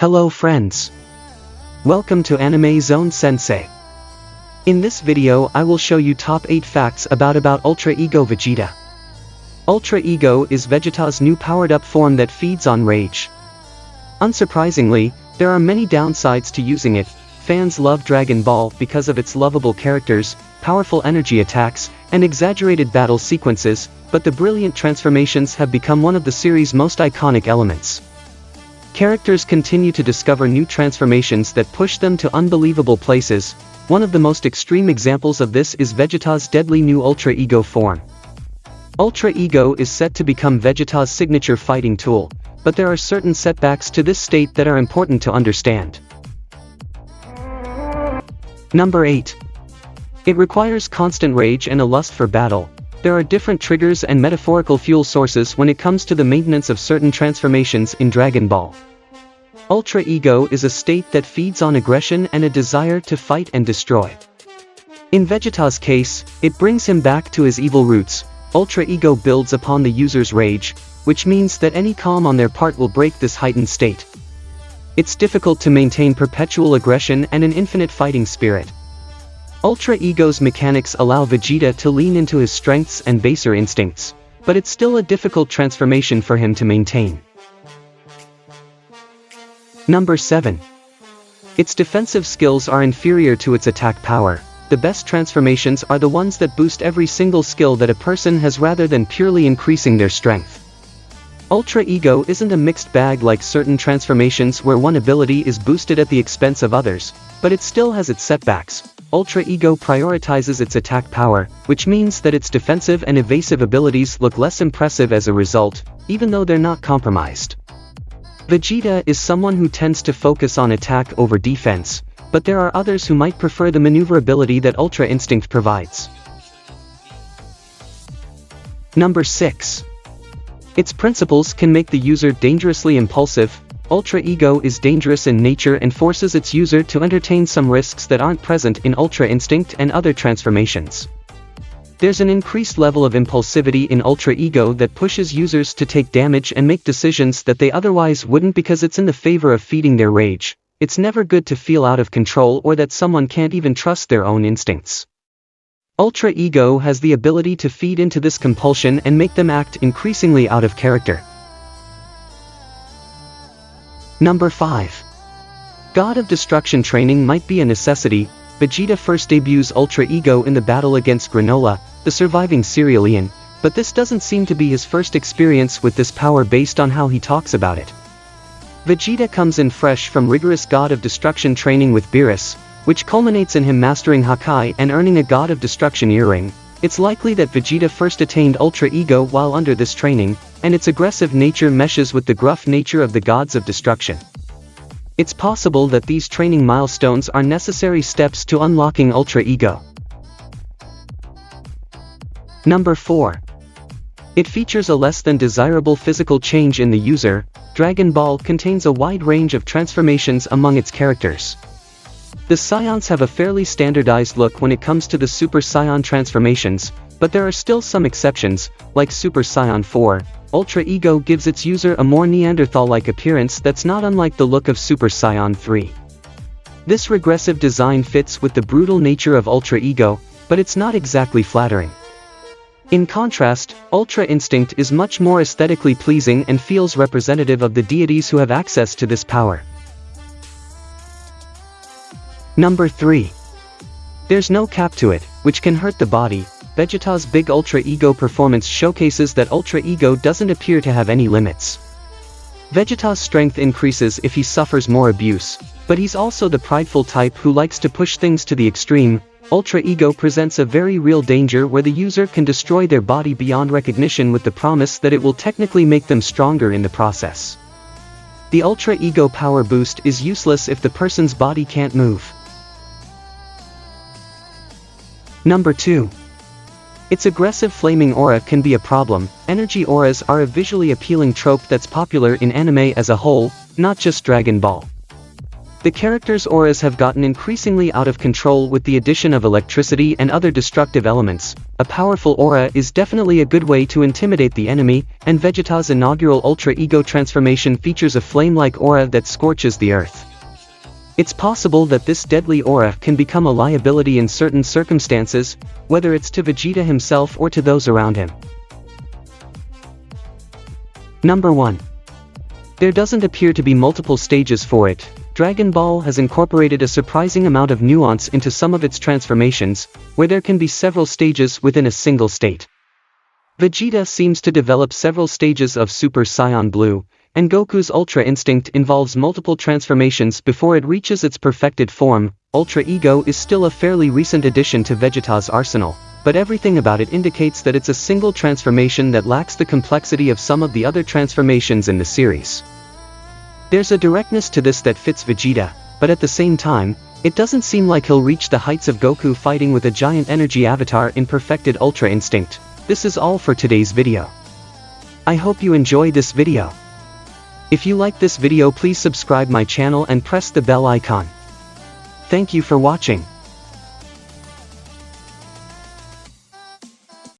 Hello friends. Welcome to Anime Zone Sensei. In this video I will show you top 8 facts about Ultra Ego Vegeta. Ultra Ego is Vegeta's new powered-up form that feeds on rage. Unsurprisingly, there are many downsides to using it. Fans love Dragon Ball because of its lovable characters, powerful energy attacks, and exaggerated battle sequences, but the brilliant transformations have become one of the series' most iconic elements. Characters continue to discover new transformations that push them to unbelievable places. One of the most extreme examples of this is Vegeta's deadly new Ultra Ego form. Ultra Ego is set to become Vegeta's signature fighting tool, but there are certain setbacks to this state that are important to understand. Number 8. It requires constant rage and a lust for battle. There are different triggers and metaphorical fuel sources when it comes to the maintenance of certain transformations in Dragon Ball. Ultra Ego is a state that feeds on aggression and a desire to fight and destroy. In Vegeta's case, it brings him back to his evil roots. Ultra Ego builds upon the user's rage, which means that any calm on their part will break this heightened state. It's difficult to maintain perpetual aggression and an infinite fighting spirit. Ultra Ego's mechanics allow Vegeta to lean into his strengths and baser instincts, but it's still a difficult transformation for him to maintain. Number 7. Its defensive skills are inferior to its attack power. The best transformations are the ones that boost every single skill that a person has rather than purely increasing their strength. Ultra Ego isn't a mixed bag like certain transformations where one ability is boosted at the expense of others, but it still has its setbacks. Ultra Ego prioritizes its attack power, which means that its defensive and evasive abilities look less impressive as a result, even though they're not compromised. Vegeta is someone who tends to focus on attack over defense, but there are others who might prefer the maneuverability that Ultra Instinct provides. Number 6. Its principles can make the user dangerously impulsive. Ultra Ego is dangerous in nature and forces its user to entertain some risks that aren't present in Ultra Instinct and other transformations. There's an increased level of impulsivity in Ultra Ego that pushes users to take damage and make decisions that they otherwise wouldn't because it's in the favor of feeding their rage. It's never good to feel out of control or that someone can't even trust their own instincts. Ultra Ego has the ability to feed into this compulsion and make them act increasingly out of character. Number 5. God of Destruction training might be a necessity. Vegeta first debuts Ultra Ego in the battle against Granola, the surviving cerealian, but this doesn't seem to be his first experience with this power based on how he talks about it. Vegeta comes in fresh from rigorous God of Destruction training with Beerus, which culminates in him mastering Hakai and earning a God of Destruction earring. It's likely that Vegeta first attained Ultra Ego while under this training, and its aggressive nature meshes with the gruff nature of the Gods of Destruction. It's possible that these training milestones are necessary steps to unlocking Ultra Ego. Number 4. It features a less than desirable physical change in the user. Dragon Ball contains a wide range of transformations among its characters. The Saiyans have a fairly standardized look when it comes to the Super Saiyan transformations, but there are still some exceptions, like Super Saiyan 4. Ultra Ego gives its user a more Neanderthal-like appearance that's not unlike the look of Super Saiyan 3. This regressive design fits with the brutal nature of Ultra Ego, but it's not exactly flattering. In contrast, Ultra Instinct is much more aesthetically pleasing and feels representative of the deities who have access to this power. Number 3. There's no cap to it, which can hurt the body. Vegeta's big Ultra Ego performance showcases that Ultra Ego doesn't appear to have any limits. Vegeta's strength increases if he suffers more abuse, but he's also the prideful type who likes to push things to the extreme. Ultra Ego presents a very real danger where the user can destroy their body beyond recognition with the promise that it will technically make them stronger in the process. The Ultra Ego power boost is useless if the person's body can't move. Number 2. Its aggressive flaming aura can be a problem. Energy auras are a visually appealing trope that's popular in anime as a whole, not just Dragon Ball. The characters' auras have gotten increasingly out of control with the addition of electricity and other destructive elements. A powerful aura is definitely a good way to intimidate the enemy, and Vegeta's inaugural Ultra Ego transformation features a flame-like aura that scorches the earth. It's possible that this deadly aura can become a liability in certain circumstances, whether it's to Vegeta himself or to those around him. Number 1. There doesn't appear to be multiple stages for it. Dragon Ball has incorporated a surprising amount of nuance into some of its transformations, where there can be several stages within a single state. Vegeta seems to develop several stages of Super Saiyan Blue, and Goku's Ultra Instinct involves multiple transformations before it reaches its perfected form. Ultra Ego is still a fairly recent addition to Vegeta's arsenal, but everything about it indicates that it's a single transformation that lacks the complexity of some of the other transformations in the series. There's a directness to this that fits Vegeta, but at the same time, it doesn't seem like he'll reach the heights of Goku fighting with a giant energy avatar in perfected Ultra Instinct. This is all for today's video. I hope you enjoy this video. If you like this video, please subscribe my channel and press the bell icon. Thank you for watching.